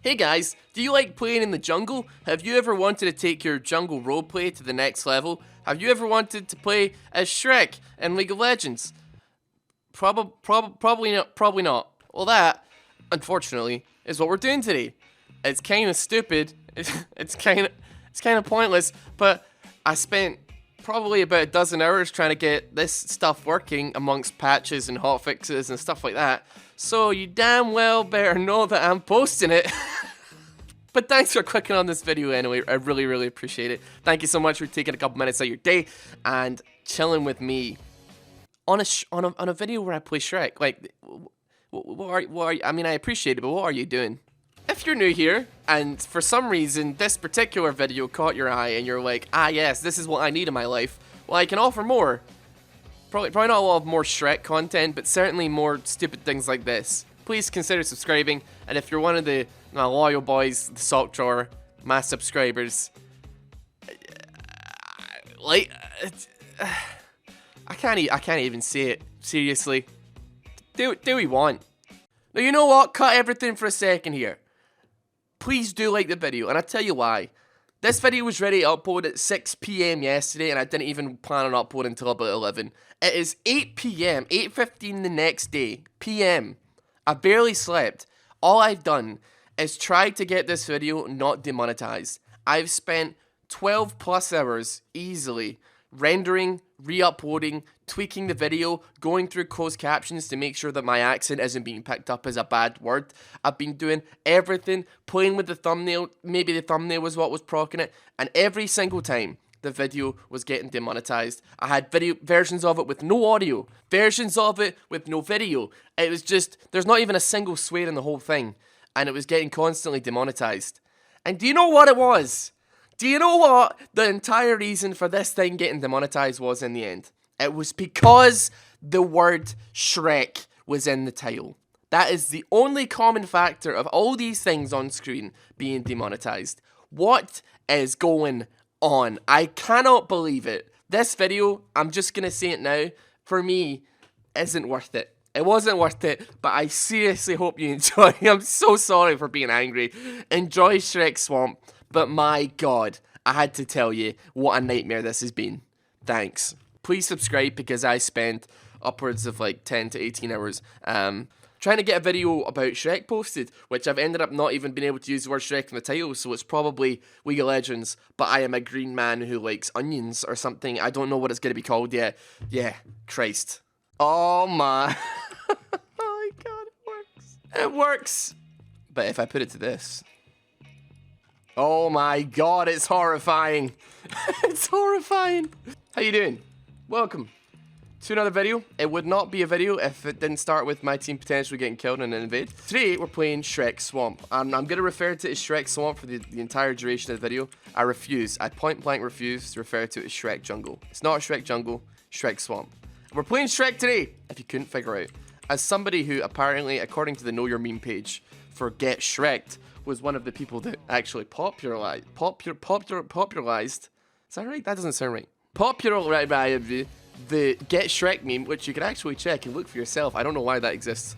Hey guys, do you like playing in the jungle? Have you ever wanted to take your jungle roleplay to the next level? Have you ever wanted to play as Shrek in League of Legends? Probably not. Well, that, unfortunately, is what we're doing today. It's kind of stupid. It's kind of pointless. But I spent probably about a dozen hours trying to get this stuff working amongst patches and hotfixes and stuff like that. So you damn well better know that I'm posting it. But thanks for clicking on this video anyway. I really appreciate it. Thank you so much for taking a couple minutes out of your day and chilling with me on a video where I play Shrek. Like, what are you, I mean, I appreciate it, but what are you doing? If you're new here, and for some reason this particular video caught your eye and you're like, ah yes, this is what I need in my life, well, I can offer more. Probably not a lot of more Shrek content, but certainly more stupid things like this. Please consider subscribing, and if you're one of the loyal boys, the sock drawer, my subscribers, like, I can't even say it, seriously. Do we want? Now, you know what? Cut everything for a second here. Please do like the video, and I'll tell you why. This video was ready to upload at 6 PM yesterday, and I didn't even plan on uploading until about 11. It is 8 PM, 8:15 the next day, PM. I barely slept. All I've done is try to get this video not demonetized. I've spent 12 plus hours easily rendering, re-uploading, tweaking the video, going through closed captions to make sure that my accent isn't being picked up as a bad word. I've been doing everything, playing with the thumbnail, maybe the thumbnail was what was procking it, and every single time the video was getting demonetized. I had video versions of it with no audio, versions of it with no video. It was just, there's not even a single swear in the whole thing, and it was getting constantly demonetized. And do you know what it was? Do you know what the entire reason for this thing getting demonetized was in the end? It was because the word Shrek was in the title. That is the only common factor of all these things on screen being demonetized. What is going on? I cannot believe it. This video, I'm just going to say it now, for me, isn't worth it. It wasn't worth it, but I seriously hope you enjoy. I'm so sorry for being angry. Enjoy Shrek Swamp. But my god, I had to tell you what a nightmare this has been. Thanks. Please subscribe because I spent upwards of like 10 to 18 hours trying to get a video about Shrek posted, which I've ended up not even being able to use the word Shrek in the title, so it's probably League of Legends, but I am a green man who likes onions or something. I don't know what it's going to be called yet. Yeah, Christ. Oh my. Oh my god, it works. It works. But if I put it to this... Oh my god, it's horrifying. It's horrifying. How you doing? Welcome to another video. It would not be a video if it didn't start with my team potentially getting killed in an invade. Today, we're playing Shrek Swamp. I'm going to refer to it as Shrek Swamp for the entire duration of the video. I refuse. I point blank refuse to refer to it as Shrek Jungle. It's not Shrek Jungle, Shrek Swamp. We're playing Shrek today, if you couldn't figure out. As somebody who apparently, according to the Know Your Meme page for Get Shrek'd, was one of the people that actually popularized. Is that right? That doesn't sound right. Popularized the Get Shrek meme, which you can actually check and look for yourself. I don't know why that exists.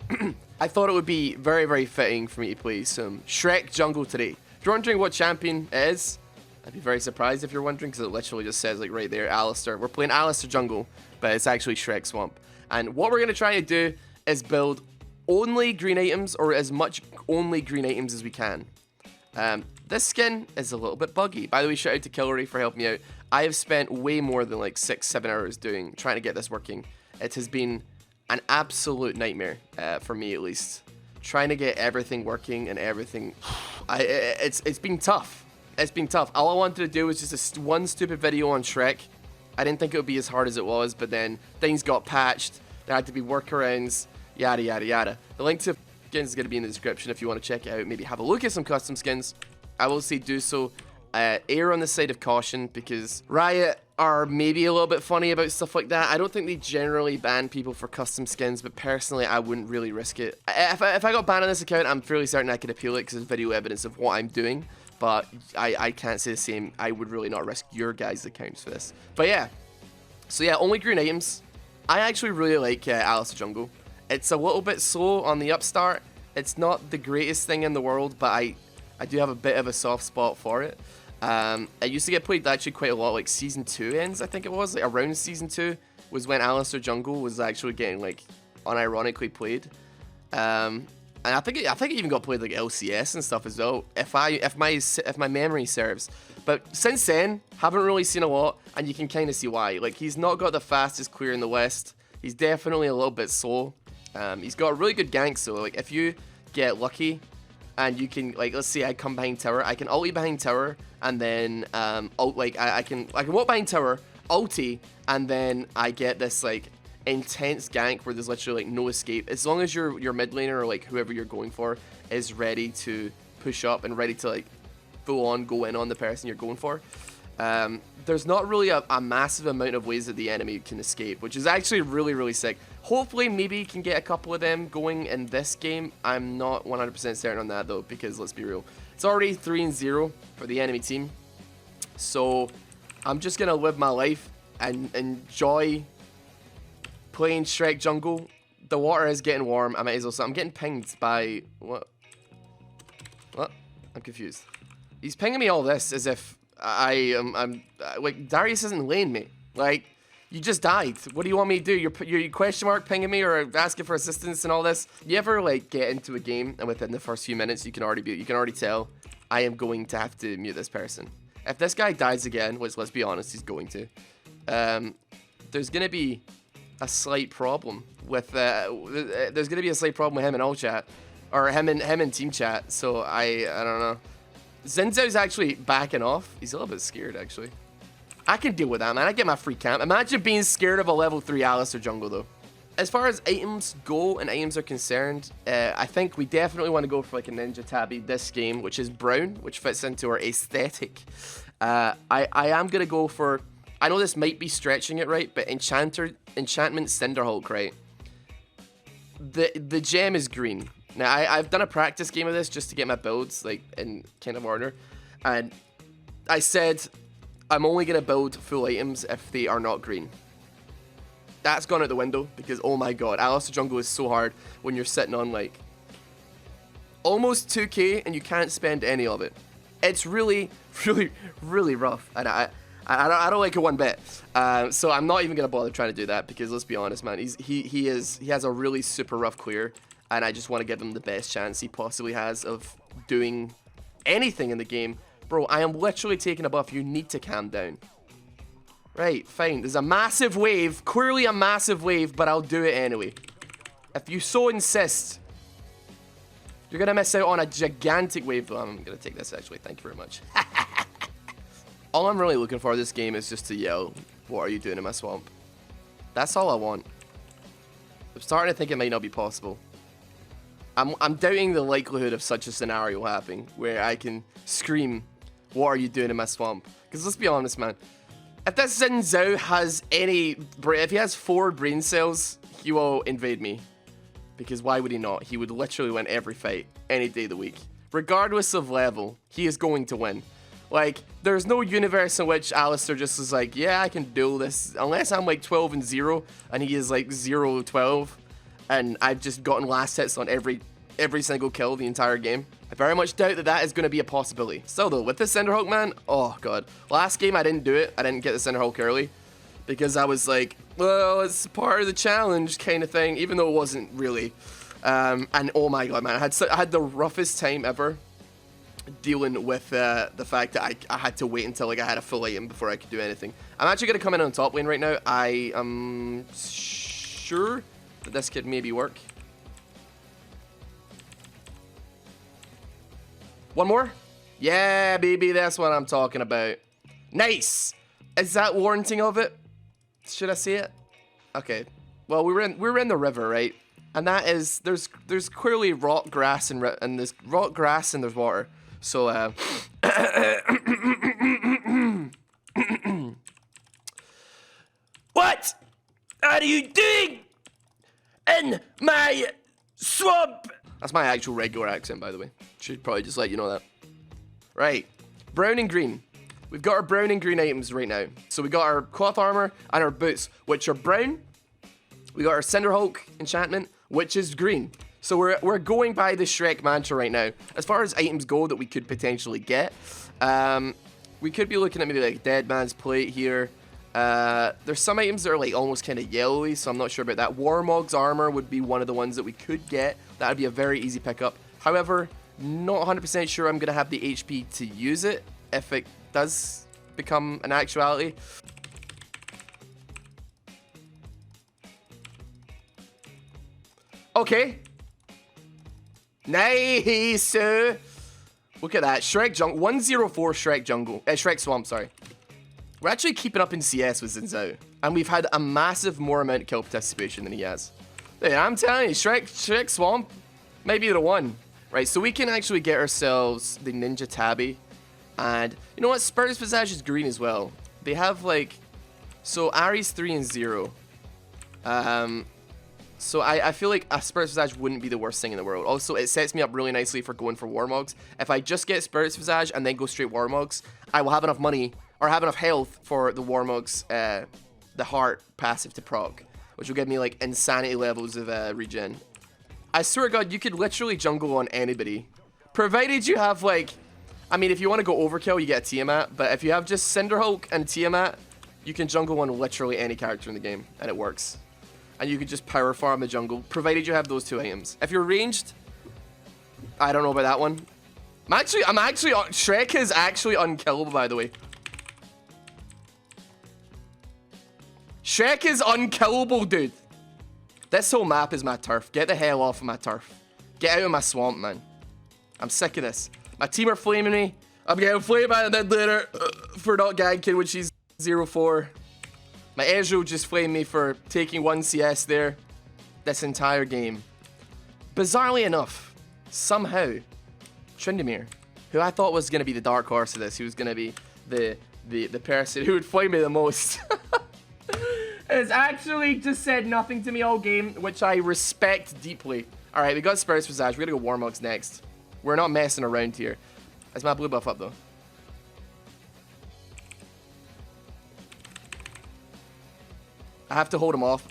I thought it would be very fitting for me to play some Shrek Jungle today. If you're wondering what champion it is, I'd be very surprised if you're wondering, because it literally just says like right there, Alistair. We're playing Alistair Jungle, but it's actually Shrek Swamp. And what we're going to try to do is build only green items, or as much only green items as we can. This skin is a little bit buggy. By the way, shout out to Killery for helping me out. I have spent way more than like 6-7 hours trying to get this working. It has been an absolute nightmare, for me at least. Trying to get everything working and everything. It's been tough. It's been tough. All I wanted to do was just one stupid video on Shrek. I didn't think it would be as hard as it was, but then things got patched. There had to be workarounds. Yada yada. The link to skins is going to be in the description if you want to check it out. Maybe have a look at some custom skins. I will say do so. Err on the side of caution, because Riot are maybe a little bit funny about stuff like that. I don't think they generally ban people for custom skins, but personally I wouldn't really risk it. If I got banned on this account, I'm fairly certain I could appeal it because there's video evidence of what I'm doing. But I can't say the same. I would really not risk your guys' accounts for this. But yeah. So yeah, only green items. I actually really like Alistair Jungle. It's a little bit slow on the upstart. It's not the greatest thing in the world, but I do have a bit of a soft spot for it. It used to get played actually quite a lot, like Season 2 ends, I think it was. Like around Season 2 was when Alistair Jungle was actually getting, like, unironically played. And I think it even got played like LCS and stuff as well, if my memory serves. But since then, haven't really seen a lot, and you can kind of see why. Like, he's not got the fastest clear in the West. He's definitely a little bit slow. He's got a really good gank, so like if you get lucky and you can, like, let's say I come behind tower, I can ulti behind tower, and then I can walk behind tower, ulti, and then I get this like intense gank where there's literally like no escape, as long as your mid laner or like whoever you're going for is ready to push up and ready to like full on go in on the person you're going for. There's not really a massive amount of ways that the enemy can escape, which is actually really sick. Hopefully maybe you can get a couple of them going in this game. I'm not 100% certain on that though, because let's be real, it's already 3-0 for the enemy team, so I'm just gonna live my life and enjoy playing Shrek jungle. The water is getting warm. I might as well. So I'm getting pinged by what? I'm confused. He's pinging me all this as if I'm like, Darius isn't laying me. Like, you just died. What do you want me to do? You're question mark pinging me or asking for assistance and all this. You ever like get into a game and within the first few minutes you can already tell I am going to have to mute this person. If this guy dies again, which let's be honest, he's going to. There's gonna be a slight problem with him in all chat, or him in team chat. So I don't know. Xin Zhao's actually backing off. He's a little bit scared actually. I can deal with that, man. I get my free camp. Imagine being scared of a level 3 Alistair jungle though. As far as items go and items are concerned, I think we definitely want to go for like a Ninja Tabby this game, which is brown, which fits into our aesthetic. I am gonna go for, I know this might be stretching it, right, but Enchantment Cinderhulk, right? The gem is green. Now I've done a practice game of this just to get my builds like in kind of order, and I said I'm only gonna build full items if they are not green. That's gone out the window because oh my god, Alistair jungle is so hard when you're sitting on like almost 2k and you can't spend any of it. It's really rough, and I don't like it one bit. So I'm not even gonna bother trying to do that because let's be honest, man, he has a really super rough clear, and I just want to give him the best chance he possibly has of doing anything in the game. Bro, I am literally taking a buff. You need to calm down. Right, fine. There's a massive wave, clearly a massive wave, but I'll do it anyway. If you so insist. You're gonna miss out on a gigantic wave. Though. I'm gonna take this actually. Thank you very much. All I'm really looking for this game is just to yell, "What are you doing in my swamp?" That's all I want. I'm starting to think it might not be possible. I'm doubting the likelihood of such a scenario happening where I can scream, "What are you doing in my swamp?" Because let's be honest, man. If this Xin Zhao has if he has 4 brain cells, he will invade me. Because why would he not? He would literally win every fight, any day of the week. Regardless of level, he is going to win. Like, there's no universe in which Alistair just is like, yeah, I can do this. Unless I'm like 12-0, and he is like 0-12, and I've just gotten last hits on every single kill the entire game. I very much doubt that is going to be a possibility. Still though, with the Cinderhulk, man, oh god. Last game I didn't do it. I didn't get the Cinderhulk early. Because I was like, well, it's part of the challenge kind of thing. Even though it wasn't really. And oh my god, man. I had the roughest time ever dealing with the fact that I had to wait until like I had a full item before I could do anything. I'm actually going to come in on top lane right now. I am sure that this could maybe work. One more? Yeah, baby, that's what I'm talking about. Nice! Is that warranting of it? Should I say it? Okay. Well, we're in the river, right? And that is there's clearly rock grass and there's rock grass and there's water. So what are you doing in my swamp? That's my actual regular accent, by the way. Should probably just let you know that. Right. Brown and green. We've got our brown and green items right now. So we got our cloth armor and our boots, which are brown. We got our Cinderhulk enchantment, which is green. So we're going by the Shrek mantra right now. As far as items go that we could potentially get, we could be looking at maybe like Dead Man's Plate here. There's some items that are like almost kind of yellowy, so I'm not sure about that. Warmog's Armor would be one of the ones that we could get. That would be a very easy pickup. However, not 100% sure I'm going to have the HP to use it if it does become an actuality. Okay. Nice. Look at that. Shrek Jungle. 104 Shrek Swamp, sorry. We're actually keeping up in CS with Xin Zhao. And we've had a massive more amount of kill participation than he has. Yeah, I'm telling you, Shrek Swamp might be the one. Right, so we can actually get ourselves the Ninja Tabby. And you know what? Spurs Visage is green as well. They have like... So Ahri's 3 and 0. So I feel like a Spurs Visage wouldn't be the worst thing in the world. Also, it sets me up really nicely for going for Warmogs. If I just get Spurs Visage and then go straight Warmogs, I will have enough money or have enough health for the Warmogs, the Heart passive to proc, which will give me like insanity levels of regen. I swear to God, you could literally jungle on anybody, provided you have like, I mean, if you want to go overkill, you get a Tiamat, but if you have just Cinderhulk and Tiamat, you can jungle on literally any character in the game, and it works. And you can just power farm the jungle, provided you have those two items. If you're ranged, I don't know about that one. Shrek is actually unkillable, by the way. Shrek is unkillable, dude. This whole map is my turf. Get the hell off of my turf. Get out of my swamp, man. I'm sick of this. My team are flaming me. I'm getting flamed by the later for not ganking when she's 0-4. My Ezreal just flamed me for taking 1 CS there this entire game. Bizarrely enough, somehow, Tryndamere, who I thought was going to be the dark horse of this, who was going to be the person who would flame me the most, has actually just said nothing to me all game, which I respect deeply. Alright, we got Spurs Visage. We're going to go Warmogs next. We're not messing around here. Is my blue buff up, though? I have to hold him off.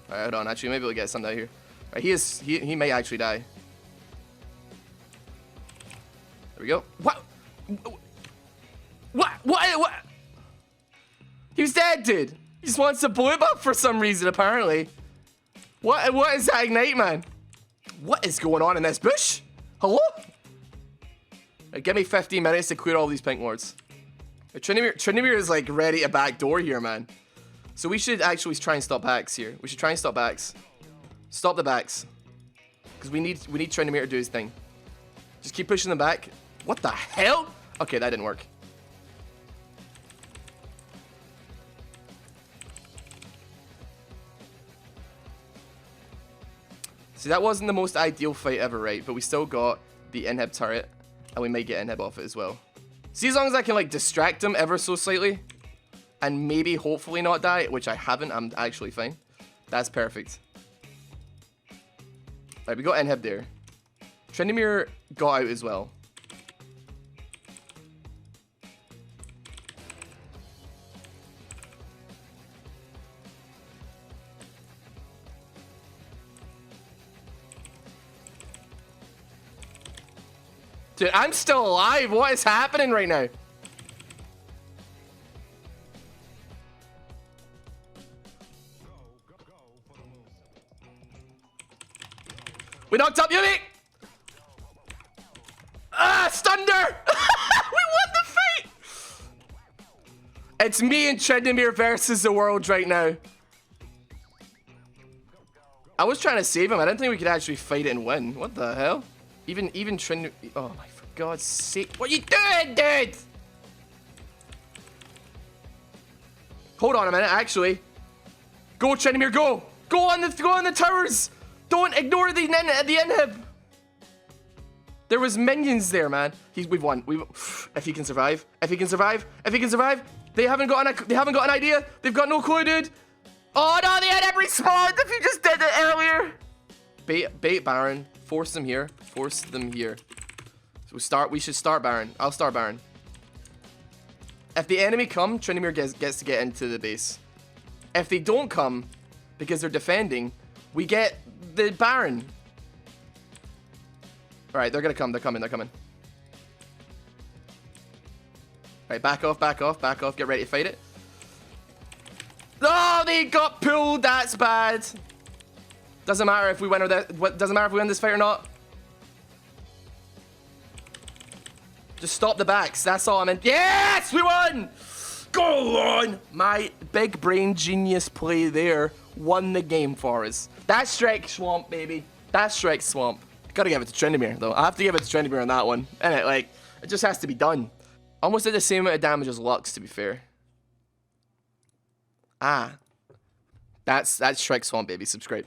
Alright, hold on. Actually, maybe we'll get some out here. Right, he may actually die. There we go. What? What? He was dead, dude. He just wants a blue buff for some reason, apparently. What is that Ignite, man? What is going on in this bush? Hello? Right, give me 15 minutes to clear all these pink wards. Tryndamere is like ready to backdoor here, man. So we should actually try and stop backs here. We should try and stop backs. Stop the backs. Because we need Tryndamere to do his thing. Just keep pushing them back. What the hell? Okay, that didn't work. See, that wasn't the most ideal fight ever, right? But we still got the inhib turret. And we might get inhib off it as well. See, as long as I can like distract him ever so slightly. And maybe, hopefully not die, which I haven't. I'm actually fine. That's perfect. Right, we got inhib there. Tryndamere got out as well. Dude, I'm still alive. What is happening right now? We knocked up Yuumi! Ah, stunned her! We won the fight! It's me and Tryndamere versus the world right now. I was trying to save him. I didn't think we could actually fight it and win. What the hell? Even Tryndamere... Oh my, for God's sake. What are you doing, dude? Hold on a minute, actually. Go, Tryndamere, go! Go on the towers! Don't ignore the inhib. There was minions there, man. We've won. If he can survive. If he can survive. They haven't got an idea. They've got no clue, dude. Oh no, they had every spawn if you just did it earlier. Bait Baron. Force them here. So we should start Baron. I'll start Baron. If the enemy come, Tryndamere gets to get into the base. If they don't come, because they're defending, we get the Baron. Alright, they're gonna come. They're coming. They're coming. Alright, back off, back off, back off. Get ready to fight it. Oh, they got pulled. That's bad. Doesn't matter if we win or that. Doesn't matter if we win this fight or not. Just stop the backs. That's all I meant. Yes, we won. Go on. My big brain genius play there won the game for us. That's Shrek Swamp, baby. That's Shrek Swamp. Gotta give it to Tryndamere, though. I have to give it to Tryndamere on that one. And it just has to be done. Almost did the same amount of damage as Lux, to be fair. Ah. That's Shrek Swamp, baby. Subscribe.